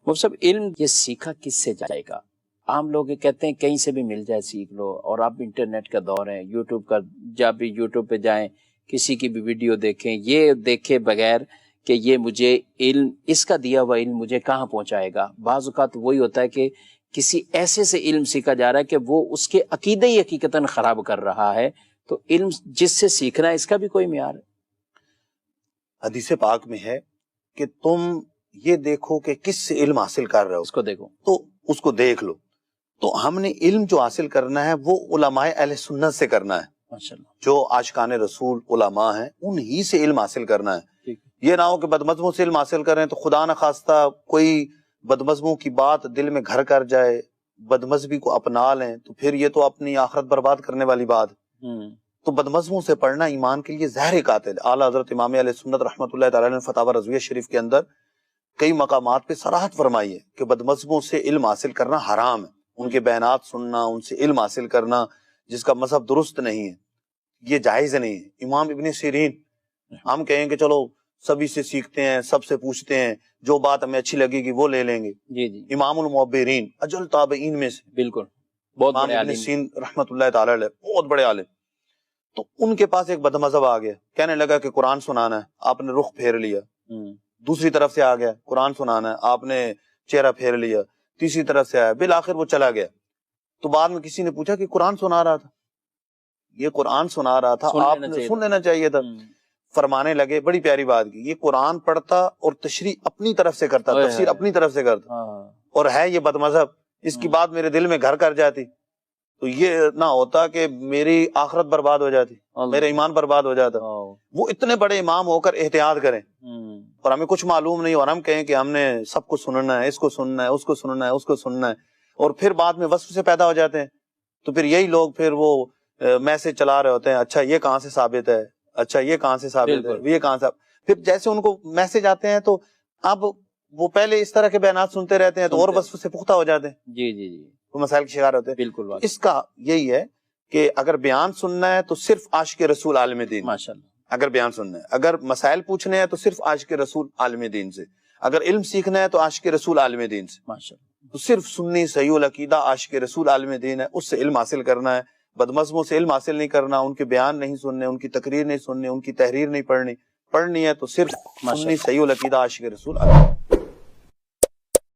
مفتی صاحب علم یہ سیکھا کس سے جائے گا؟ عام لوگ یہ کہتے ہیں کہیں سے بھی مل جائے سیکھ لو، اور اب انٹرنیٹ کا دور ہے، یوٹیوب کا، جب بھی یوٹیوب پہ جائیں کسی کی بھی ویڈیو دیکھیں، یہ دیکھے بغیر کہ یہ مجھے علم، اس کا دیا ہوا علم مجھے کہاں پہنچائے گا۔ بعض اوقات وہی ہوتا ہے کہ کسی ایسے سے علم سیکھا جا رہا ہے کہ وہ اس کے عقیدے ہی حقیقتاً خراب کر رہا ہے۔ تو علم جس سے سیکھنا ہے اس کا بھی کوئی معیار ہے؟ حدیث پاک میں ہے کہ تم یہ دیکھو کہ کس سے علم حاصل کر رہے ہو، اس کو دیکھو تو اس کو دیکھ لو۔ تو ہم نے علم جو حاصل کرنا ہے وہ علماء اہل سنت سے کرنا ہے، ماشاءاللہ، جو عاشقان رسول علماء ہیں انہی سے علم حاصل کرنا ہے۔ یہ نہ ہو کہ بدمزموں سے علم حاصل کریں تو خدا نہ خواستہ کوئی بدمزموں کی بات دل میں گھر کر جائے، بدمزبی کو اپنا لیں، تو پھر یہ تو اپنی آخرت برباد کرنے والی بات۔ تو بدمزموں سے پڑھنا ایمان کے لیے زہر قاتل۔ اعلیٰ حضرت امام علیہ سنت رحمۃ اللہ تعالیٰ نے فتاوی رضویہ شریف کے اندر کئی مقامات پہ صراحت فرمائی ہے کہ بدمزموں سے علم حاصل کرنا حرام ہے، ان کے بیانات سننا، ان سے علم حاصل کرنا جس کا مذہب درست نہیں ہے، یہ جائز نہیں ہے۔ امام ابن سیرین، ہم کہیں کہ چلو سبھی سے سیکھتے ہیں، سب سے پوچھتے ہیں، جو بات ہمیں اچھی لگے گی وہ لے لیں گے۔ جی امام المعبرین، اجل تابعین میں سے، بالکل، بہت امام بڑے ابن عالم، سین رحمۃ اللہ تعالی علیہ، بہت بڑے عالم۔ تو ان کے پاس ایک بدمذہب آ گیا، کہنے لگا کہ قرآن سنانا ہے، آپ نے رخ پھیر لیا۔ دوسری طرف سے آ گیا، قرآن سنانا ہے، آپ نے چہرہ پھیر لیا۔ تیسری طرف سے آیا، بالآخر وہ چلا گیا۔ تو بعد میں کسی نے پوچھا کہ قرآن سنا رہا تھا، یہ قرآن سنا رہا تھا، آپ نے سن لینا چاہیے تھا۔ فرمانے لگے، بڑی پیاری بات کی، یہ قرآن پڑھتا اور تشریح اپنی طرف سے کرتا، تفسیر اپنی طرف سے کرتا، اور ہے یہ بدمذہب، اس کی بات میرے دل میں گھر کر جاتی تو یہ نہ ہوتا کہ میری آخرت برباد ہو جاتی، میرا ایمان برباد ہو جاتا۔ وہ اتنے بڑے امام ہو کر احتیاط کریں، اور ہمیں کچھ معلوم نہیں، اور ہم کہیں کہ ہم نے سب کو سننا ہے، اس کو سننا ہے، اس کو سننا ہے، اس کو سننا ہے، اور پھر بعد میں وسوسے پیدا ہو جاتے ہیں۔ تو پھر یہی لوگ پھر وہ میسج چلا رہے ہوتے ہیں، اچھا یہ کہاں سے ثابت ہے، اچھا یہ کہاں سے ثابت ہے، یہ کہاں سے، پھر جیسے ان کو میسج آتے ہیں تو اب وہ پہلے اس طرح کے بیانات سنتے رہتے ہیں تو اور وسوسے پختہ ہو جاتے ہیں، جی وہ مسائل کے شکار ہوتے ہیں۔ بالکل، اس کا یہی ہے کہ اگر بیان سننا ہے تو صرف عاشق رسول عالم دین، ماشاءاللہ، اگر بیان سننا ہے، اگر مسائل پوچھنے ہیں تو صرف عاشق رسول عالم دین سے، اگر علم سیکھنا ہے تو عاشق رسول عالم دین سے، ماشاءاللہ، تو صرف سنی صحیح العقیدہ عاشق رسول عالم دین ہے، اس سے علم حاصل کرنا ہے۔ بدمزموں سے علم حاصل نہیں کرنا، ان کے بیان نہیں سننے، ان کی تقریر نہیں سننے، ان کی تحریر نہیں پڑھنی ہے تو صرف سنی صحیح العقیدہ عاشق رسول عالم